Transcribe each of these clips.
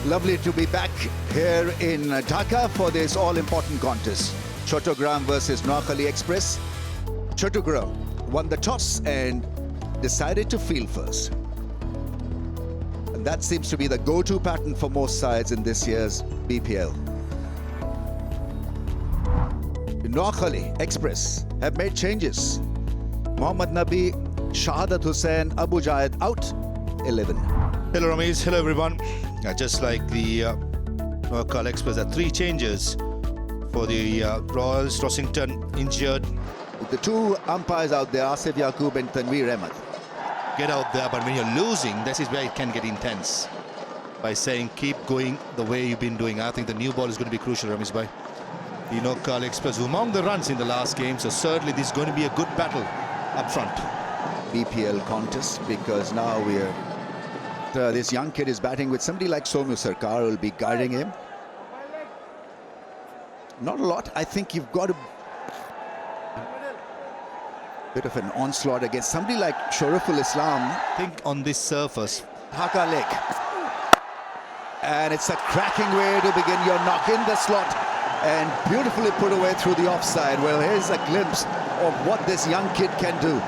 Lovely to be back here in Dhaka for this all-important contest. Chattogram versus Noakhali Express. Chattogram won the toss and decided to field first. And that seems to be the go-to pattern for most sides in this year's BPL. The Noakhali Express have made changes. 𝗂𝗧𝗏𝗃 𝗏𝗧 𝗂𝗏𝗃 out 11. Hello Ramesh, hello everyone. Just like the Noakhali Express, there are 3 changes for the Royals. Rossington injured. The 2 umpires out there, Asif Yaqub and Tanveer Ahmed. Get out there, but when you're losing, this is where it can get intense. By saying keep going the way you've been doing. I think the new ball is going to be crucial, Ramesh bhai. The Noakhali Express who among the runs in the last game, so certainly this is going to be a good battle up front. BPL contest, because now we're this young kid is batting with somebody like Soumya Sarkar who will be guiding him. Not a lot. I think you've got a bit of an onslaught against somebody like Shoriful Islam. I think on this surface, Dhaka leg. And it's a cracking way to begin your knock in the slot and beautifully put away through the offside. Well, here's a glimpse of what this young kid can do.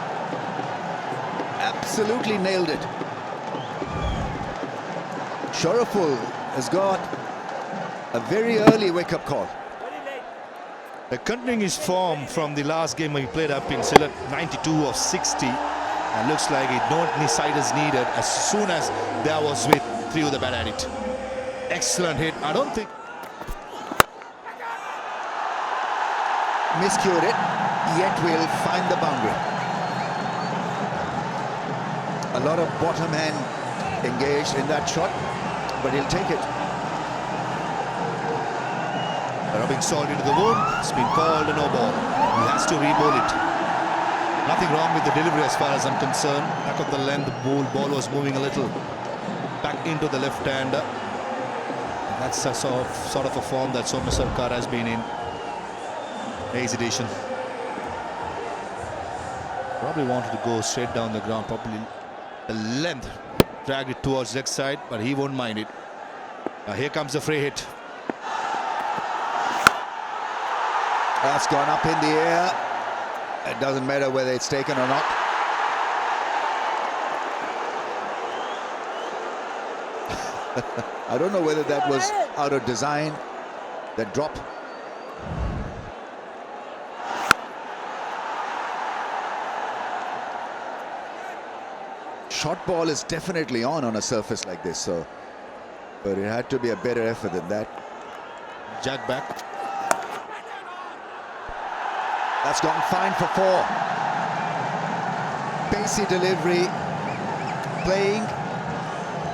Absolutely nailed it. Shoriful has got a very early wake-up call. Continuing his form from the last game when he played up in Sylhet, 92 of 60. And looks like no insiders needed as soon as there was with threw the bat at it. Excellent hit. I don't think miscued it, yet will find the boundary. A lot of bottom hand engaged in that shot, but he'll take it. Rubbing salt into the wound. It's been called a no ball. He has to re-bowl it. Nothing wrong with the delivery as far as I'm concerned. Back of the length, the ball was moving a little back into the left-hander. That's a sort of a form that Soumya Sarkar has been in. Hesitation. Probably wanted to go straight down the ground. Probably the length dragged it towards leg side, but he won't mind it. Here comes the free hit. That's gone up in the air. It doesn't matter whether it's taken or not. I don't know whether that was out of design, that drop. Short ball is definitely on a surface like this, so but it had to be a better effort than that. Jag back. That's gone fine for 4. Pacey delivery, playing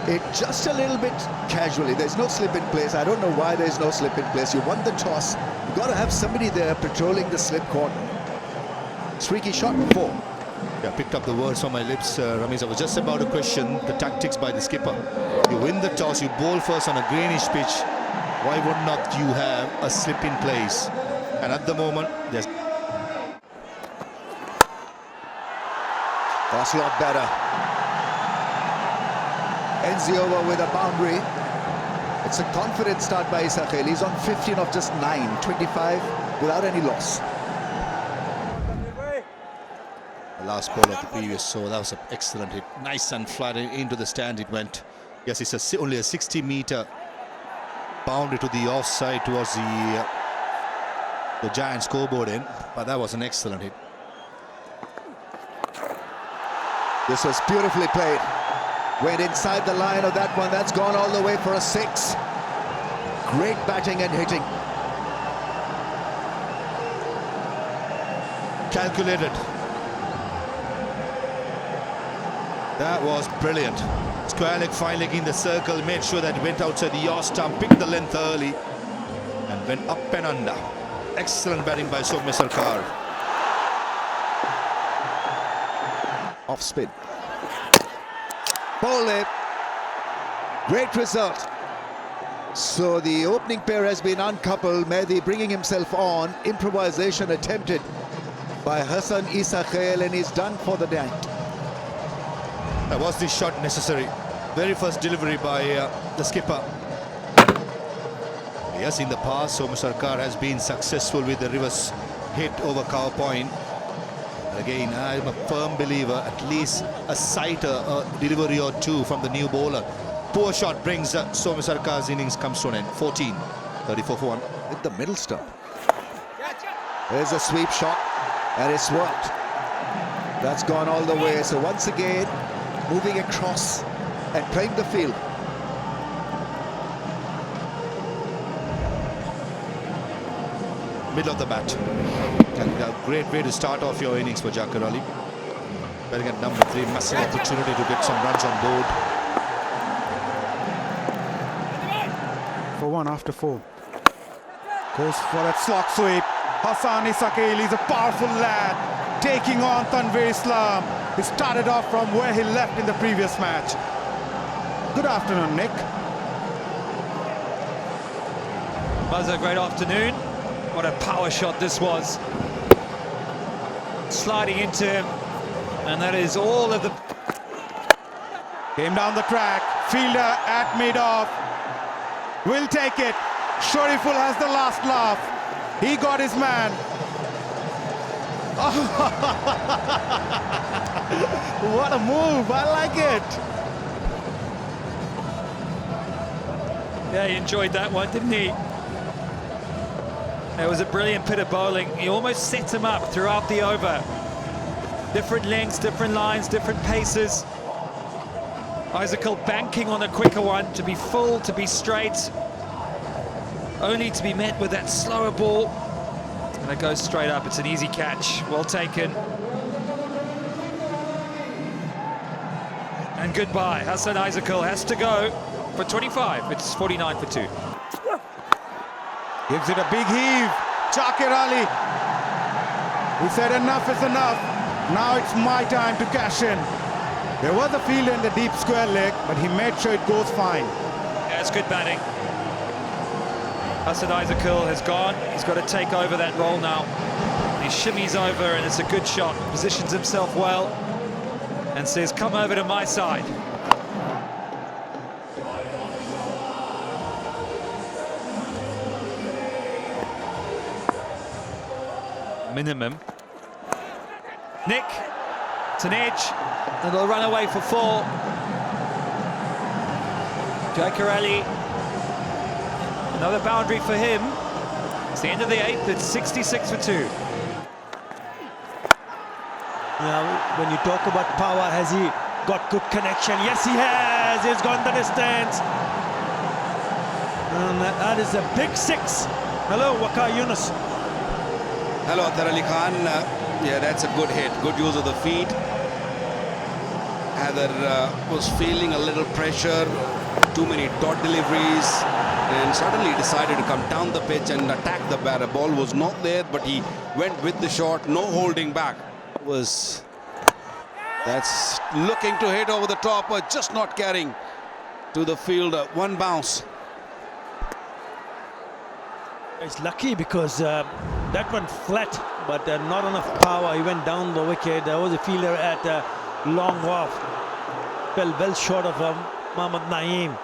it just a little bit casually. There's no slip in place. I don't know why there's no slip in place. You won the toss. You've got to have somebody there patrolling the slip cordon. Streaky shot 4. Yeah, picked up the words from my lips, Ramesh. I was just about to question the tactics by the skipper. You win the toss, you bowl first on a greenish pitch. Why would not you have a slip in place? And at the moment, there's that's a lot better. Ends the over with a boundary. It's a confident start by Isakil. He's on 15 of just 9, 25 without any loss. The last ball of the previous, so that was an excellent hit. Nice and flat into the stand it went. Yes, it's only a 60-meter boundary to the offside towards the giant scoreboard end, but that was an excellent hit. This was beautifully played. Went inside the line of that one. That's gone all the way for a 6. Great batting and hitting. Calculated. That was brilliant. 𝗂𝗚 finally in the circle, made sure that it went outside the yaw stump, picked the length early, and went up and under. Excellent batting by Soumya Sarkar. Off spin. Bowled it. Great result. So the opening pair has been uncoupled. 𝗏𝗍𝗃 bringing himself on. Improvisation attempted by Hassan Isakil, and he's done for the day. Was this shot necessary? Very first delivery by the skipper. Yes, in the past, 𝗂𝗺𝗃𝗃 has been successful with the reverse hit over cover point. Again, I'm a firm believer, at least a sighter, a delivery or two from the new bowler. Poor shot brings 𝗂𝗺𝗃𝗃's innings comes to an end. 14, 34 for 1. With the middle stump. There's a sweep shot, and it's worked. That's gone all the way. So once again, moving across and playing the field. Middle of the bat. And a great way to start off your innings for Zakir Ali. Batting at number 3, massive opportunity to get some runs on board. For 1 after 4. Goes for that slot sweep. Hassan Isakil, he's a powerful lad, taking on Tanvir Islam. He started off from where he left in the previous match. Good afternoon, Nick. Buzzer, great afternoon. What a power shot this was. Sliding into him, and that is all of the... Came down the track, fielder at mid-off. Will take it. Shoriful has the last laugh. He got his man. What a move, I like it. Yeah, he enjoyed that one, didn't he? It was a brilliant bit of bowling. He almost set him up throughout the over. Different lengths, different lines, different paces. 𝗂𝗍𝐶𝐿 banking on a quicker one, to be full, to be straight. Only to be met with that slower ball. And it goes straight up. It's an easy catch. Well taken. And goodbye. Hassan 𝗂𝗍𝐶𝐿 has to go for 25. It's 49 for 2. Gives it a big heave. Zakir Ali. He said enough is enough. Now it's my time to cash in. There was a fielder in the deep square leg, but he made sure it goes fine. Yeah, it's good batting. Hassan 𝗂𝗍𝐶𝐿 has gone. He's got to take over that role now. He shimmies over, and it's a good shot. Positions himself well and says, come over to my side. Minimum. Nick, it's an edge, and they'll run away for 4. Zakir Ali, another boundary for him. It's the end of the 8th, it's 66 for 2. Now, when you talk about power, has he got good connection? Yes, he has. He's gone the distance. And that is a big 6. Hello, Waqar Younis. Hello, Athar Ali Khan. Yeah, that's a good hit. Good use of the feet. Haider was feeling a little pressure. Too many dot deliveries. And suddenly decided to come down the pitch and attack the batter. Ball was not there, but he went with the shot. No holding back. That's looking to hit over the top, but just not carrying to the fielder. 1 bounce. It's lucky because that went flat, but not enough power. He went down the wicket. There was a fielder at long off. Fell well short of Mohammad Naeem.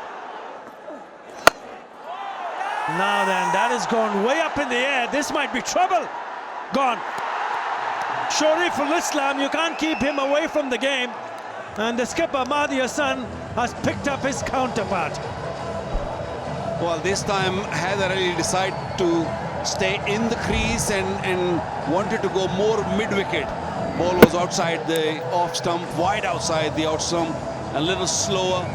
Now then, that has gone way up in the air. This might be trouble. Gone. Shoriful Islam, you can't keep him away from the game. And the skipper, Mahdi Hassan, has picked up his counterpart. Well, this time Haider Ali decided to stay in the crease and wanted to go more mid-wicket. Ball was outside the off stump, wide outside the out stump, a little slower,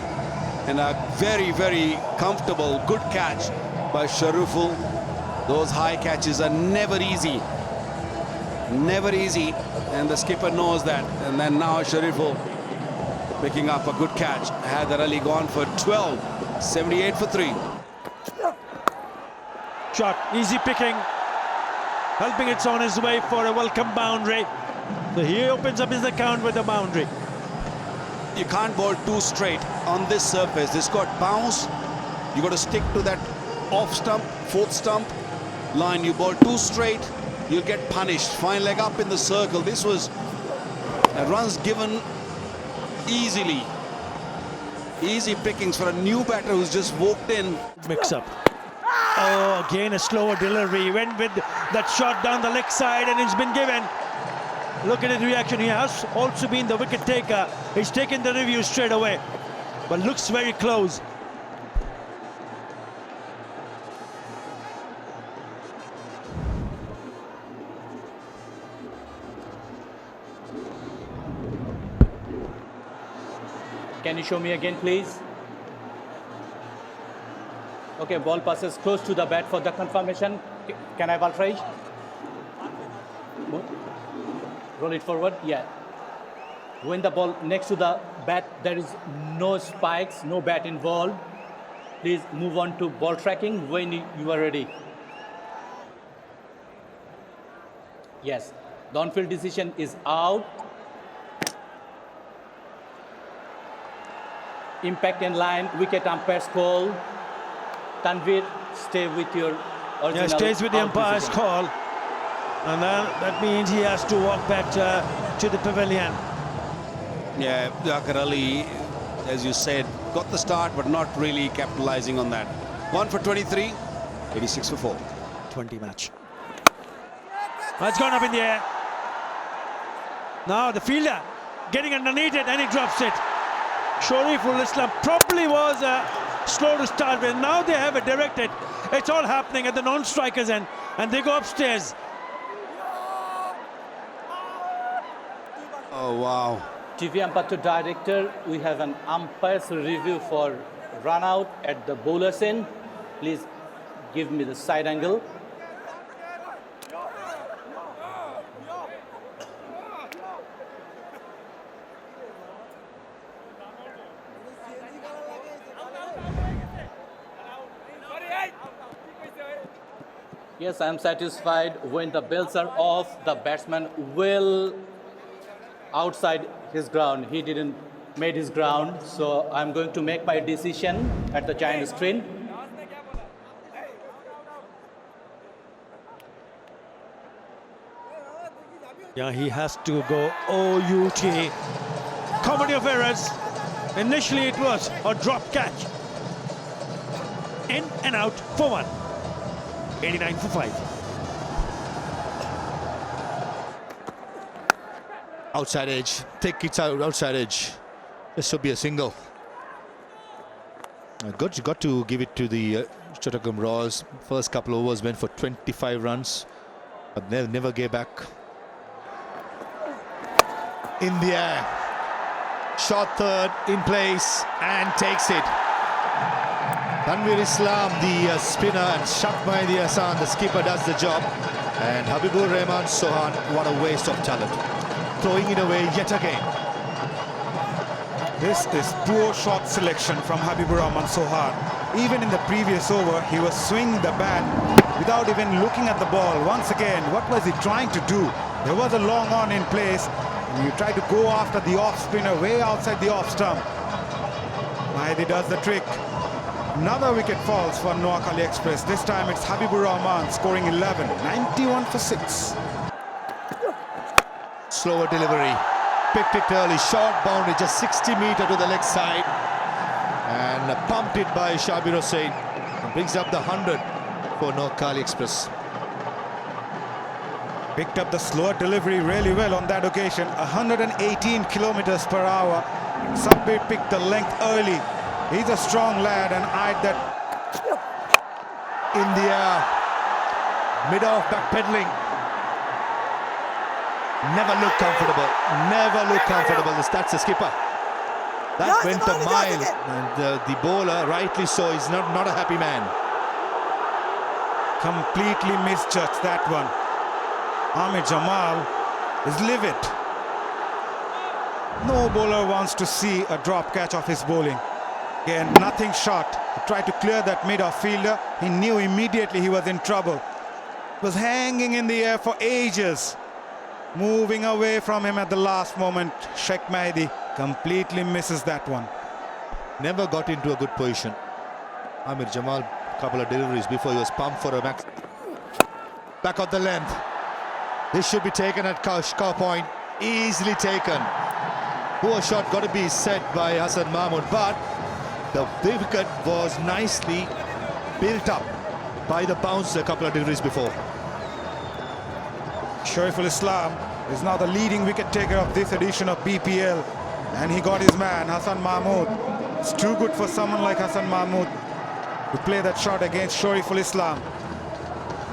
and a very, very comfortable, good catch by Shoriful. Those high catches are never easy. Never easy, and the skipper knows that. And then now Shoriful picking up a good catch. Haider Ali gone for 12, 78 for 3. Shot, easy picking, helping it's on his way for a welcome boundary. So he opens up his account with a boundary. You can't bowl too straight on this surface. It's got bounce. You got to stick to that off stump, 4th stump line. You bowl too straight, you'll get punished. Fine leg up in the circle. This was runs given easily. Easy pickings for a new batter who's just walked in. Mix up. Oh, again a slower delivery. He went with that shot down the leg side and it's been given. Look at his reaction. He has also been the wicket taker. He's taken the review straight away, but looks very close. Can you show me again, please? Okay, ball passes close to the bat for the confirmation. Can I 𝗏𝗚? Roll it forward, yeah. When the ball next to the bat, there is no spikes, no bat involved. Please move on to ball tracking when you are ready. Yes, the on-field decision is out. Impact in line, wicket umpire's call. Tanvir, stay with your original. Yeah, stays with the umpire's call. And that means he has to walk back to the pavilion. Yeah, Zahir Ali, as you said, got the start, but not really capitalizing on that. 1 for 23, 86 for 4. 20 match. It's gone up in the air. Now the fielder getting underneath it and he drops it. Shoriful Islam probably was slow to start with. Now they have it directed. It's all happening at the non-strikers end, and they go upstairs. Oh, wow. TV umpire director, we have an umpire's review for run out at the bowler's end. Please give me the side angle. Yes, I am satisfied. When the bells are off, the batsman will outside his ground. He didn't make his ground, so I'm going to make my decision at the giant screen. Yeah, he has to go OUT. Comedy of errors. Initially it was a drop catch. In and out for 1. 89 for 5. Outside edge, take it out, outside edge. This should be a single. Got to give it to the Chattogram Royals. First couple overs went for 25 runs, but they never gave back. In the air, shot third, in place, and takes it. Tanvir Islam, the spinner, and 𝗃𝗵𝗲𝗂, the skipper, does the job. And 𝗵𝗵𝗴𝗲𝗄 Sohan, what a waste of talent. Throwing it away yet again. This is poor shot selection from 𝗵𝗵𝗴𝗲𝗄 Sohan. Even in the previous over, he was swinging the bat without even looking at the ball. Once again, what was he trying to do? There was a long on in place, and he tried to go after the off spinner way outside the off stump. 𝗏𝗏𝗏𝗏 does the trick. Another wicket falls for Noakhali Express. This time it's 𝗵𝗵𝗴𝗲𝗄 scoring 11, 91 for 6. Slower delivery, picked it early, short boundary, just 60 meter to the leg side, and pumped it by Shoriful Islam, and brings up the 100 for Noakhali Express. Picked up the slower delivery really well on that occasion. 118 kilometers per hour. 𝗃𝗵𝗴𝗏𝗏 picked the length early. He's a strong lad and eyed that. In the air, mid-off backpedaling. Never look comfortable, never look comfortable. That's the skipper. That went a mile, and the bowler, rightly so, is not a happy man. Completely misjudged that one. Ahmed Jamal is livid. No bowler wants to see a drop catch of his bowling. Again, nothing short. He tried to clear that mid-off fielder. He knew immediately he was in trouble. Was hanging in the air for ages. Moving away from him at the last moment. 𝗃𝗵𝗏𝗏𝗏 completely misses that one. Never got into a good position. Ahmed Jamal, couple of deliveries before he was pumped for a max. Back of the length. This should be taken at 𝗃𝗏𝗏𝗏 point. Easily taken. Poor shot got to be set by Hassan Mahmood, but the wicket was nicely built up by the bounce a couple of deliveries before. Shoriful Islam is now the leading wicket taker of this edition of BPL, and he got his man Hasan Mahmood. It's too good for someone like Hasan Mahmood to play that shot against Shoriful Islam.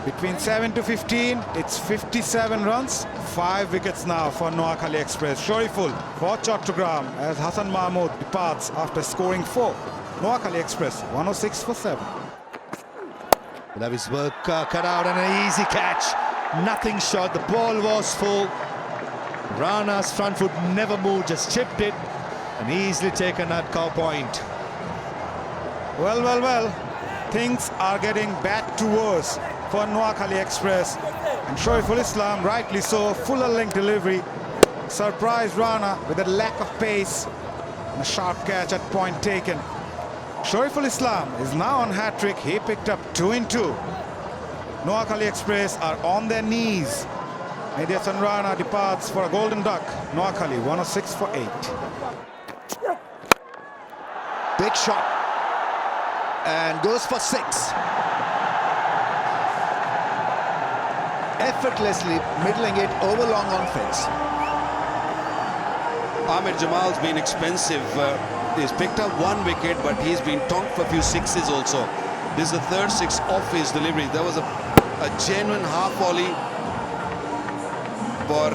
Between 7 to 15, it's 57 runs, 5 wickets now for Noakhali Express. Shoriful for Chattogram as Hasan Mahmood departs after scoring 4. Noakhali Express 106 for 7. We'll have his work cut out and an easy catch. Nothing short, the ball was full. Rana's front foot never moved, just chipped it and easily taken at cow point. Well, things are getting bad to worse for Noakhali Express. And Shoriful Islam, rightly so, fuller length delivery. Surprised Rana with a lack of pace and a sharp catch at point taken. Shoriful Islam is now on hat-trick. He picked up 2 in 2. Noakhali Express are on their knees. Mediasan Rana departs for a golden duck. Noakhali 106 for 8. Big shot. And goes for 6. Effortlessly middling it over long on fence. Ahmed Jamal's been expensive. He's picked up 1 wicket, but he's been tonked for a few sixes also. This is the 3rd 6 off his delivery. There was a genuine half volley for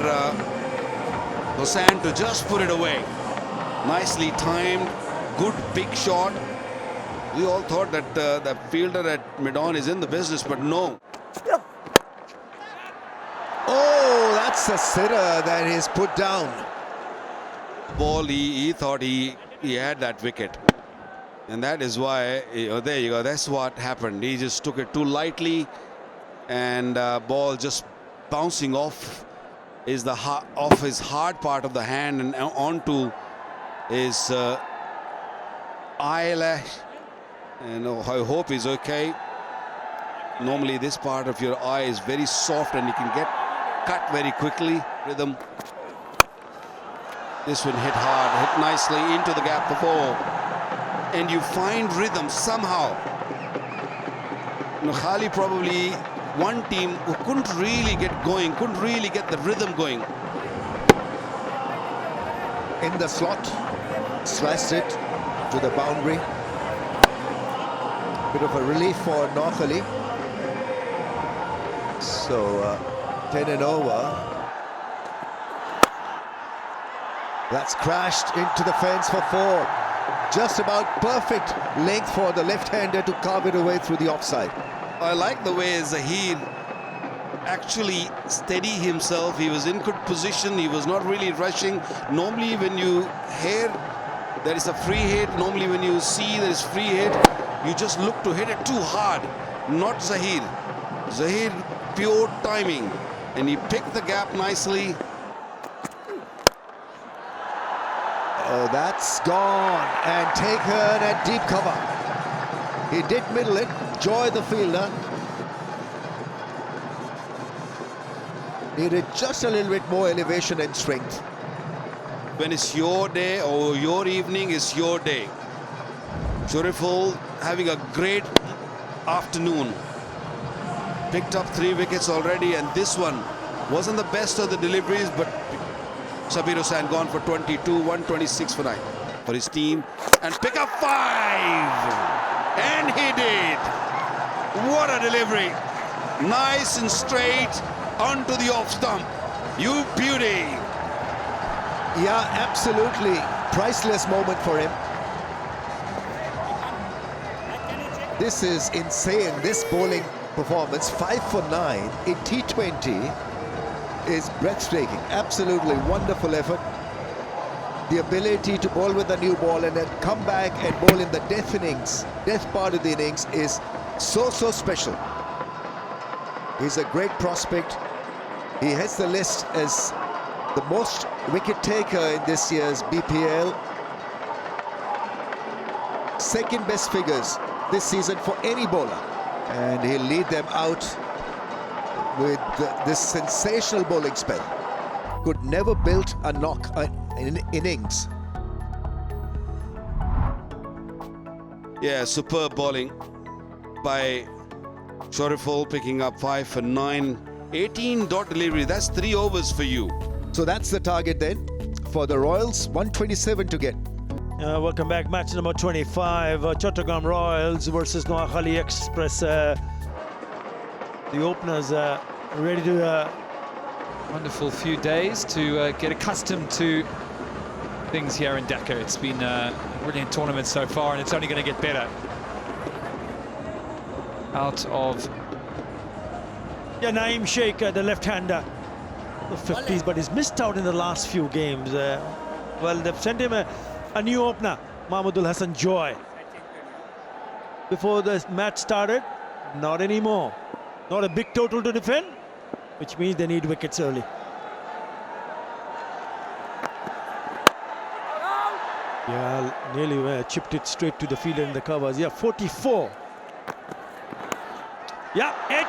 Hussain to just put it away. Nicely timed, good big shot. We all thought that the fielder at mid-on is in the business, but no. Oh, that's a sitter that is put down. Ball, he thought he had that wicket. And that is why, there you go, that's what happened. He just took it too lightly, and ball just bouncing off his hard part of the hand and onto his eyelash. And I hope he's okay. Normally this part of your eye is very soft and you can get cut very quickly. Rhythm. This one hit hard, hit nicely into the gap before. And you find rhythm somehow. Noakhali probably one team who couldn't really get going, couldn't really get the rhythm going. In the slot, sliced it to the boundary. Bit of a relief for Noakhali. So 10 and over. That's crashed into the fence for 4. Just about perfect length for the left-hander to carve it away through the offside. I like the way Zahir actually steadied himself. He was in good position. He was not really rushing. Normally when you hear there is a free hit, normally when you see there is free hit, you just look to hit it too hard. Not Zahir. Zahir, pure timing. And he picked the gap nicely. Oh, that's gone and taken at deep cover. He did middle it. Joy, the fielder, needed just a little bit more elevation and strength. When it's your day or your evening, it's your day. Shoriful having a great afternoon. Picked up 3 wickets already, and this one wasn't the best of the deliveries, but Sabir Hussain gone for 22, 126 for 9 for his team, and pick up 5, and he did. What a delivery! Nice and straight onto the off stump. You beauty! Yeah, absolutely priceless moment for him. This is insane. This bowling performance, 5 for 9 in T20, is breathtaking. Absolutely wonderful effort. The ability to bowl with a new ball and then come back and bowl in the death part of the innings is so special. He's a great prospect. He heads the list as the most wicket taker in this year's BPL. Second best figures this season for any bowler, and he'll lead them out with this sensational bowling spell. Could never build a knock in innings. Yeah, superb bowling by Shoriful picking up 5 for 9. 18 dot delivery. That's 3 overs for you. So that's the target then for the Royals. 127 to get. Welcome back. Match number 25. Chattogram Royals versus Noakhali Express. The openers ready to... Wonderful few days to get accustomed to things here in Dhaka. It's been a brilliant tournament so far, and it's only going to get better. Out of 𝗂𝗍𝗂 𝗫𝗂𝗃, the left-hander, the 50s, but he's missed out in the last few games. Well, they've sent him a new opener, 𝗂𝗵𝗫𝗄𝗃. Before the match started, not anymore. Not a big total to defend, which means they need wickets early. Yeah, nearly chipped it straight to the fielder in the covers. Yeah, 44. Yeah, edge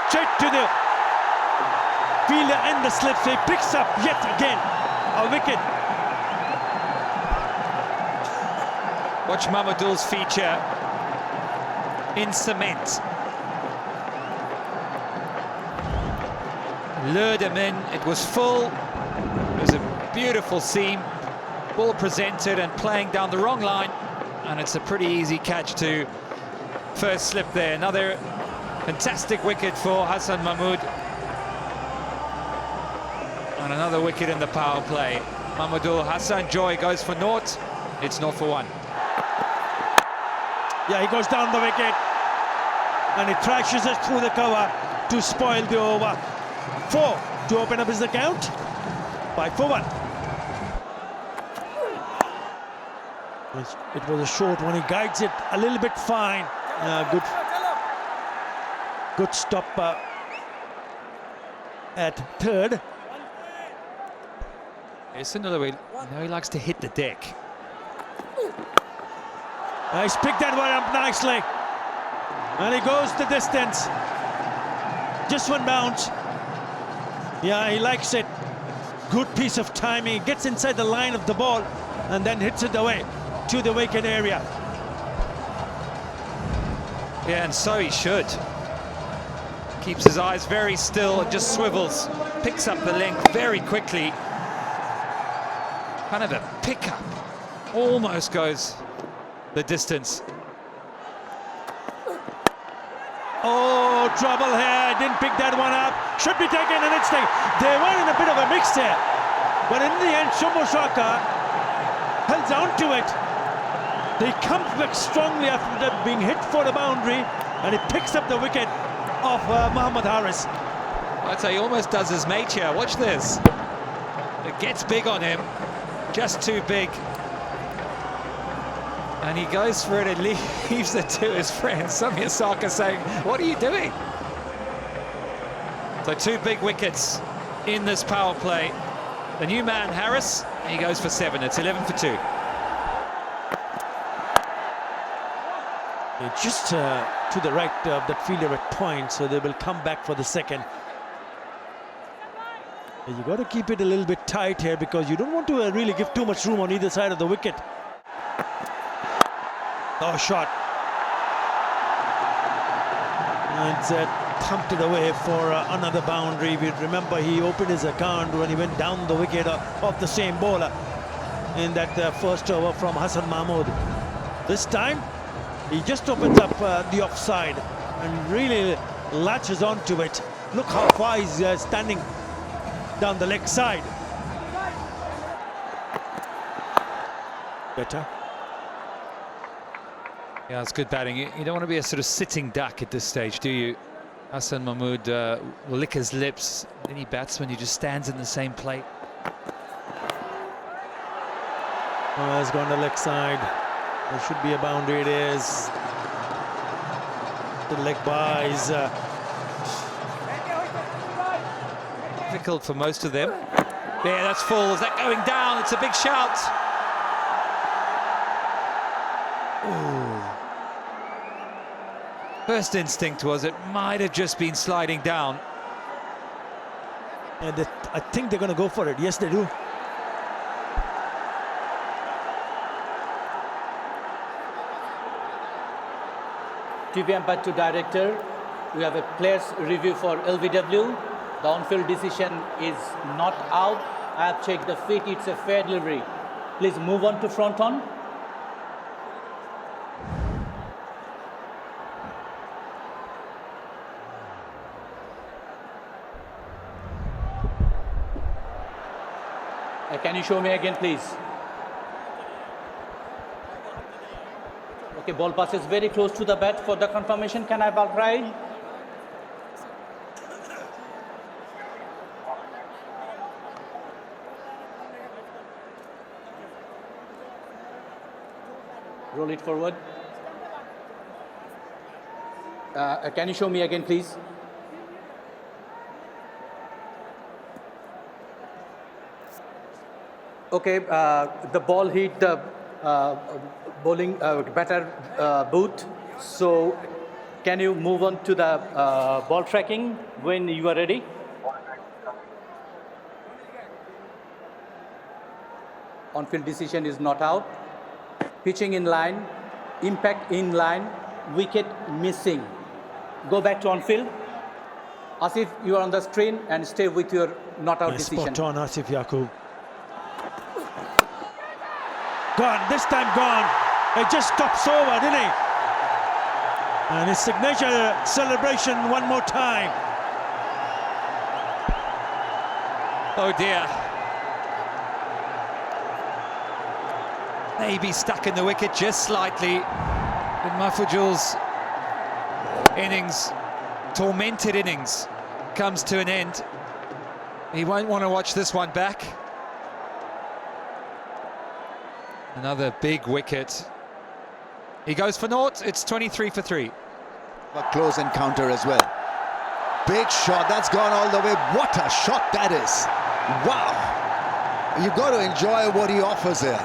straight to the fielder and the slip. So he picks up yet again a wicket. Watch Mahmudul's feature in cement. Lured him in, it was full. It was a beautiful seam. Ball presented and playing down the wrong line. And it's a pretty easy catch to first slip there. Another fantastic wicket for Hassan Mahmood. And another wicket in the power play. Mahmudul Hassan Joy goes for naught. It's 0 for 1. Yeah, he goes down the wicket. And he thrashes it through the cover to spoil the over. 4 to open up his account. 5 for 1. It was a short one. He guides it a little bit fine. Good stop at third. It's another way. Now he likes to hit the deck. He's picked that one up nicely. And he goes the distance. Just one bounce. Yeah, he likes it. Good piece of timing. He gets inside the line of the ball and then hits it away to the wicket area. Yeah, and so he should. Keeps his eyes very still and just swivels. Picks up the length very quickly. Kind of a pickup. Almost goes the distance. Oh, trouble here. Didn't pick that one up. Should be taken, and it's taken. They were in a bit of a mix here. But in the end, 𝗃𝗃𝗃 held on to it. They come back strongly after being hit for the boundary, and he picks up the wicket of Mohammad Haris. I'd say he almost does his mate here. Watch this. It gets big on him. Just too big. And he goes for it and leaves it to his friend, 𝗂𝗵𝗫𝗃, saying, what are you doing? So 2 big wickets in this power play. The new man, Haris, he goes for 7. It's 11 for 2. Just to the right of that fielder at point, so they will come back for the second. And you got to keep it a little bit tight here because you don't want to really give too much room on either side of the wicket. Oh, shot. And thumped it away for another boundary. We remember he opened his account when he went down the wicket of the same bowler in that first over from Hassan Mahmood. This time, he just opens up the offside and really latches onto it. Look how far he's standing down the leg side. Better. Yeah, it's good batting. You don't want to be a sort of sitting duck at this stage, do you? Hassan Mahmood will lick his lips. Any batsman who just stands in the same plate. Oh, it's gone to leg side. There should be a boundary. It is. The leg buys. Difficult for most of them. Yeah, that's full. Is that going down? It's a big shout. Ooh. First instinct was it might have just been sliding down. And I think they're going to go for it. Yes, they do. TV umpire to director. We have a player's review for LBW. The on-field decision is not out. I have checked the feet. It's a fair delivery. Please move on to front on. Can you show me again, please? Okay, ball passes very close to the bat. For the confirmation, can I ball right? Roll it forward. Can you show me again, please? Okay, the ball hit the bowling batter boot. So, can you move on to the ball tracking when you are ready? On-field decision is not out. Pitching in line, impact in line, wicket missing. Go back to on-field. Asif, you are on the screen and stay with your not out decision. Spot on, Asif Yaqub. Gone, this time gone. It just stops over, didn't he? And his signature celebration one more time. Oh dear. Maybe stuck in the wicket just slightly. And Mahfuzul's innings, tormented innings, comes to an end. He won't want to watch this one back. Another big wicket. He goes for naught. It's 23 for 3. A close encounter as well. Big shot. That's gone all the way. What a shot that is. Wow. You've got to enjoy what he offers here.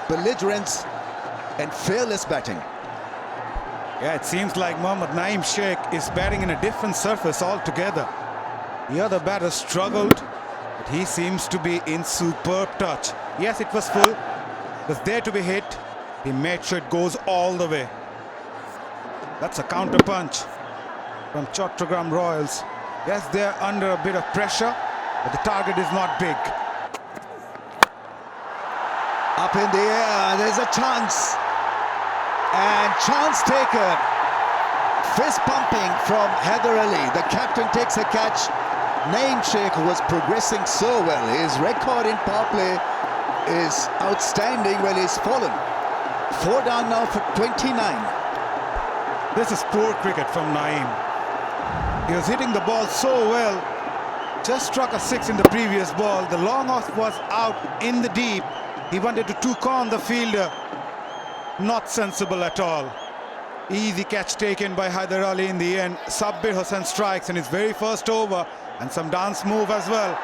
Belligerence and fearless batting. Yeah, it seems like Mohammad Naeem Sheikh is batting in a different surface altogether. The other batter struggled, but he seems to be in superb touch. Yes, it was full. It was there to be hit. He made sure it goes all the way. That's a counter punch from Chattogram Royals. Yes, they're under a bit of pressure, but the target is not big. Up in the air, there's a chance. And chance taken. Fist pumping from Haider Ali. The captain takes a catch. Naeem Sheikh was progressing so well. His record in power play is outstanding. Well, he's fallen. 4 down now for 29. This is poor cricket from Naeem. He was hitting the ball so well. Just struck a 6 in the previous ball. The long off was out in the deep. He wanted to two-con the fielder. Not sensible at all. Easy catch taken by Haider Ali in the end. Sabbir Hossain strikes in his very first over, and some dance move as well.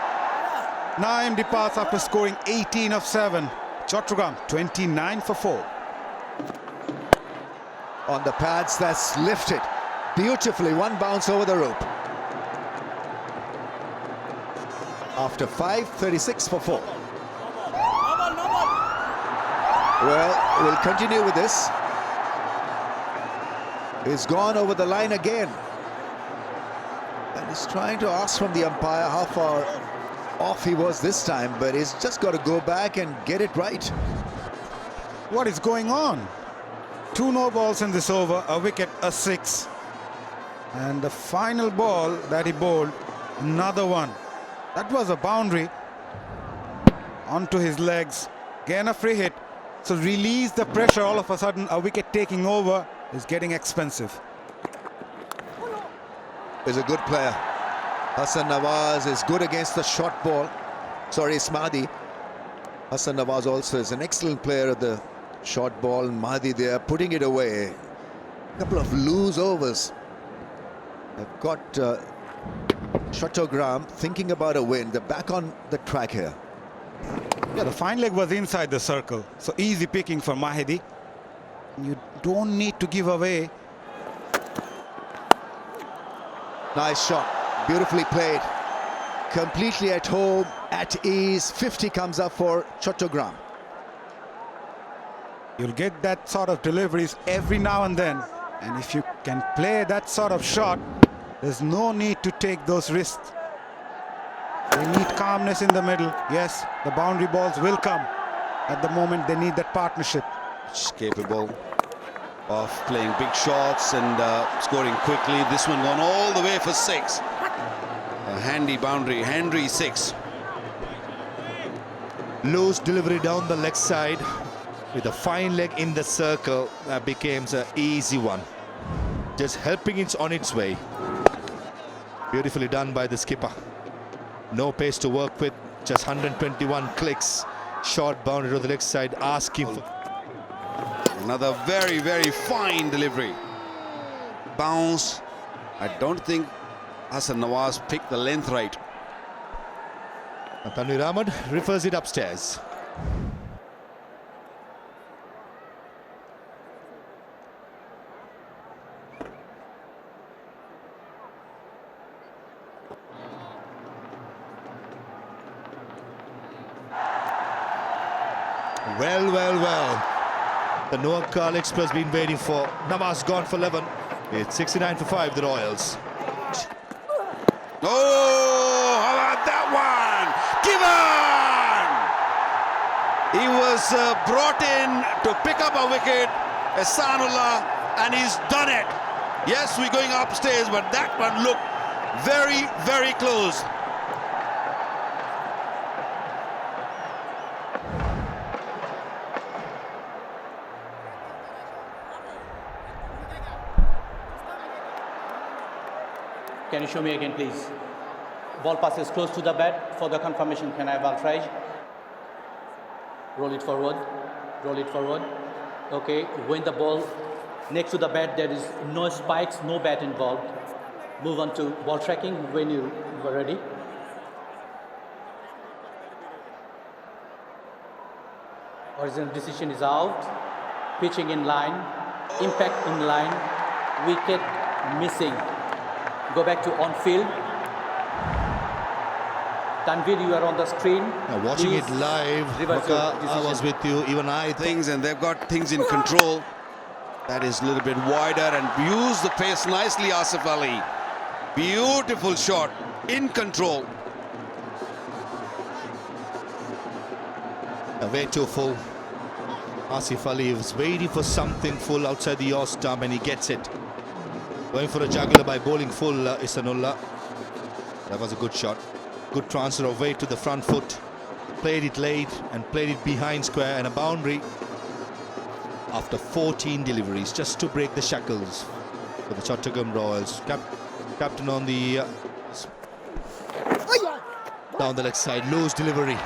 Naeem departs after scoring 18 of 7. Chattogram 29 for 4. On the pads, that's lifted beautifully. One bounce over the rope. After 5, 36 for 4. Well, we'll continue with this. He's gone over the line again. And he's trying to ask from the umpire how far off he was this time, but he's just got to go back and get it right. What is going on? 2 no balls in this over, a wicket, a 6. And the final ball that he bowled, another one. That was a boundary. Onto his legs. Again a free hit. So release the pressure. All of a sudden, a wicket taking over is getting expensive. He's a good player. Hassan Nawaz is good against the short ball. Sorry, it's Mahdi. Hassan Nawaz also is an excellent player at the short ball. And Mahdi there putting it away. A couple of loose overs. They've got Chattogram thinking about a win. They're back on the track here. Yeah, the fine leg was inside the circle. So easy picking for Mahdi. You don't need to give away. Nice shot. Beautifully played. Completely at home, at ease. 50 comes up for Chattogram. You'll get that sort of deliveries every now and then. And if you can play that sort of shot, there's no need to take those risks. They need calmness in the middle. Yes, the boundary balls will come. At the moment, they need that partnership. She's capable of playing big shots and scoring quickly. This one gone all the way for 6. A handy boundary, handy 6. Loose delivery down the leg side with a fine leg in the circle. That becomes an easy one. Just helping it on its way. Beautifully done by the skipper. No pace to work with, just 121 clicks. Short boundary to the leg side, asking for... Another very, very fine delivery. Bounce. I don't think Hassan Nawaz picked the length right. Tanvir Ahmed refers it upstairs. Well. The Noakhali Express been waiting for. Nawaz gone for 11. It's 69 for 5, the Royals. Oh, how about that one? Given! He was brought in to pick up a wicket, Ehsanullah, and he's done it. Yes, we're going upstairs, but that one looked very, very close. Can you show me again, please? Ball passes close to the bat. For the confirmation, can I have 𝗲𝗃? Roll it forward. Roll it forward. Okay, when the ball next to the bat, there is no spikes, no bat involved. Move on to ball tracking when you are ready. Original decision is out. Pitching in line. Impact in line. Wicket missing. Go back to on-field. Tanvir, you are on the screen. Now watching Please it live, I was with you. Even I think. And they've got things in control. That is a little bit wider and use the pace nicely, Asif Ali. Beautiful shot, in control. Way too full. Asif Ali was waiting for something full outside the yaw stump and he gets it. Going for a jugular by bowling full, Ehsanullah. That was a good shot. Good transfer of weight to the front foot. Played it late and played it behind square and a boundary. After 14 deliveries, just to break the shackles for the Chattogram Royals. Captain on the down the leg side, loose delivery.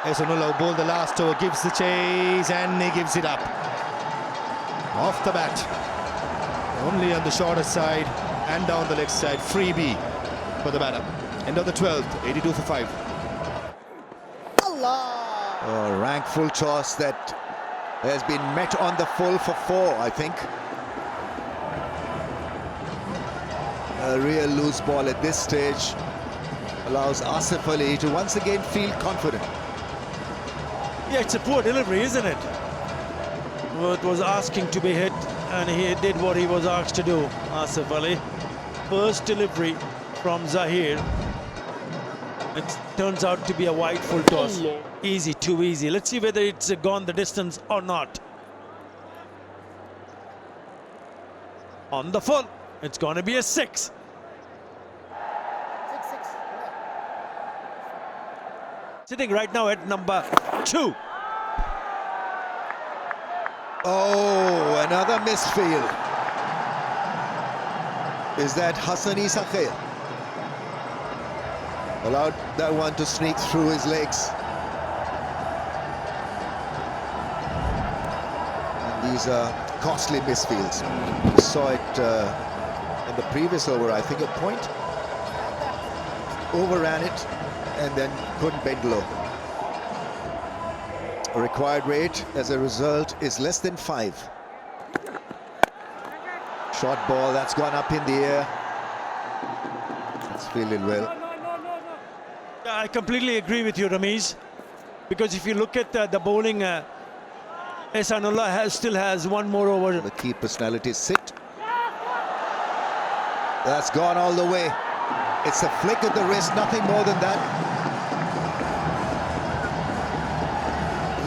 Ehsanullah bowled the last over, gives the chase and he gives it up. Off the bat. Only on the shorter side and down the leg side. Freebie for the batter. End of the 12th, 82 for 5. A rank full toss that has been met on the full for 4, I think. A real loose ball at this stage allows Asif Ali to once again feel confident. Yeah, it's a poor delivery, isn't it? It was asking to be hit, and he did what he was asked to do, Asif Ali. First delivery from Zahir. It turns out to be a wide full toss. Easy, too easy. Let's see whether it's gone the distance or not. On the full, it's going to be a 6. Sitting right now at number 2. Oh, another misfield. Is that 𝗂𝗃𝗃 𝗃𝗃? Allowed that one to sneak through his legs. And these are costly misfields. We saw it in the previous over, I think, a point. Overran it and then couldn't bend low. Required rate as a result is less than 5. Short ball that's gone up in the air. It's fielded well. I completely agree with you, Ramiz, because if you look at the bowling, Ehsanullah still has one more over. The key personalities sit. That's gone all the way. It's a flick of the wrist, nothing more than that.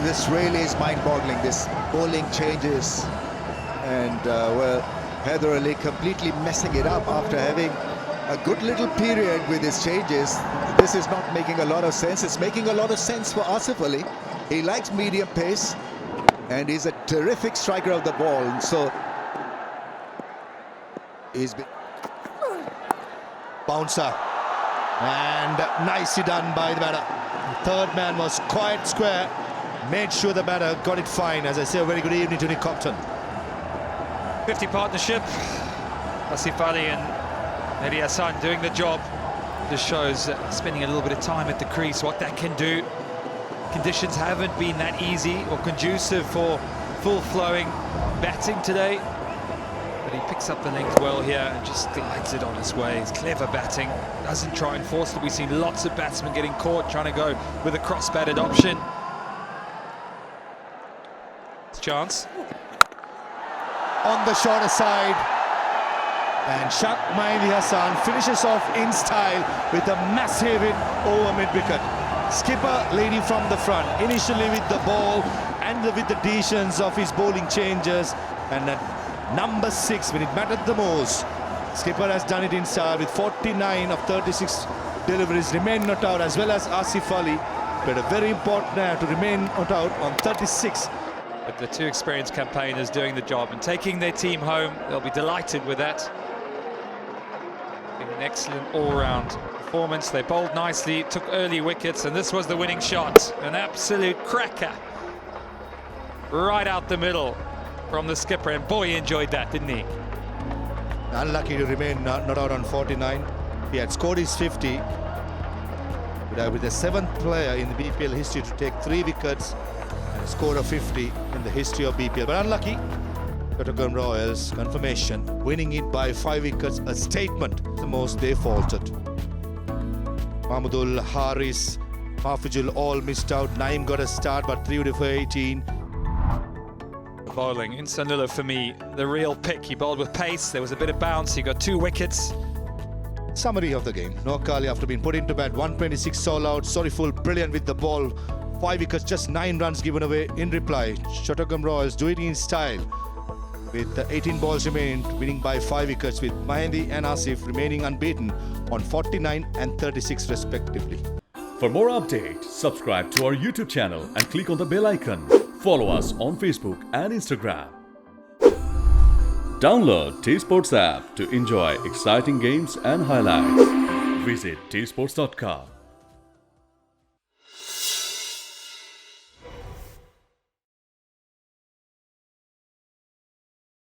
This really is mind-boggling, this bowling changes. And, well, 𝗿𝗺𝗀𝗃 completely messing it up after having a good little period with his changes. This is not making a lot of sense. It's making a lot of sense for Asif Ali. He likes medium pace, and he's a terrific striker of the ball. And so he's been... Bouncer. And nicely done by the batter. The third man was quite square. Made sure the batter got it fine. As I say, a very good evening to 𝗃𝗃𝗃𝗃. 50 partnership. Asif Ali and Mehdi Hassan doing the job. Just shows spending a little bit of time at the crease, what that can do. Conditions haven't been that easy or conducive for full-flowing batting today. But he picks up the length well here and just glides it on his way. He's clever batting, doesn't try and force it. We've seen lots of batsmen getting caught trying to go with a cross-batted option. Chance. On the shorter side. And 𝗃 Hassan finishes off in style with a massive hit over mid-wicket. Skipper leading from the front, initially with the ball and with the decisions of his bowling changes. And at number 6, when it mattered the most, Skipper has done it in style with 49 of 36 deliveries, remain not out, as well as Asif Ali. But a very important to remain not out on 36. But the two experienced campaigners doing the job and taking their team home. They'll be delighted with that. An excellent all-round performance. They bowled nicely, took early wickets, and this was the winning shot. An absolute cracker. Right out the middle from the skipper, and boy, he enjoyed that, didn't he? Unlucky to remain not out on 49. He had scored his 50. But with the 7th player in the BPL history to take 3 wickets and score a 50 in the history of BPL. But unlucky. Chattogram Royals confirmation, winning it by 5 wickets, a statement. The most they faltered. Mahmudul, Haris, Mahfuzul all missed out. Naeem got a start, but 3 for 18. Bowling, 𝗃𝗃𝗃𝗃 for me, the real pick. He bowled with pace, there was a bit of bounce, he got 2 wickets. Summary of the game. Noakhali, after being put into bat, 126 all out. Shoriful brilliant with the ball. 5 wickets, just 9 runs given away in reply. Chattogram Royals do it in style. With 18 balls remaining, winning by 5 wickets, with Mehendi and Asif remaining unbeaten on 49 and 36 respectively. For more updates, subscribe to our YouTube channel and click on the bell icon. Follow us on Facebook and Instagram. Download 𝗃𝗃𝗃𝗃 app to enjoy exciting games and highlights. Visit 𝗃𝗃𝗃𝗃𝗃.com.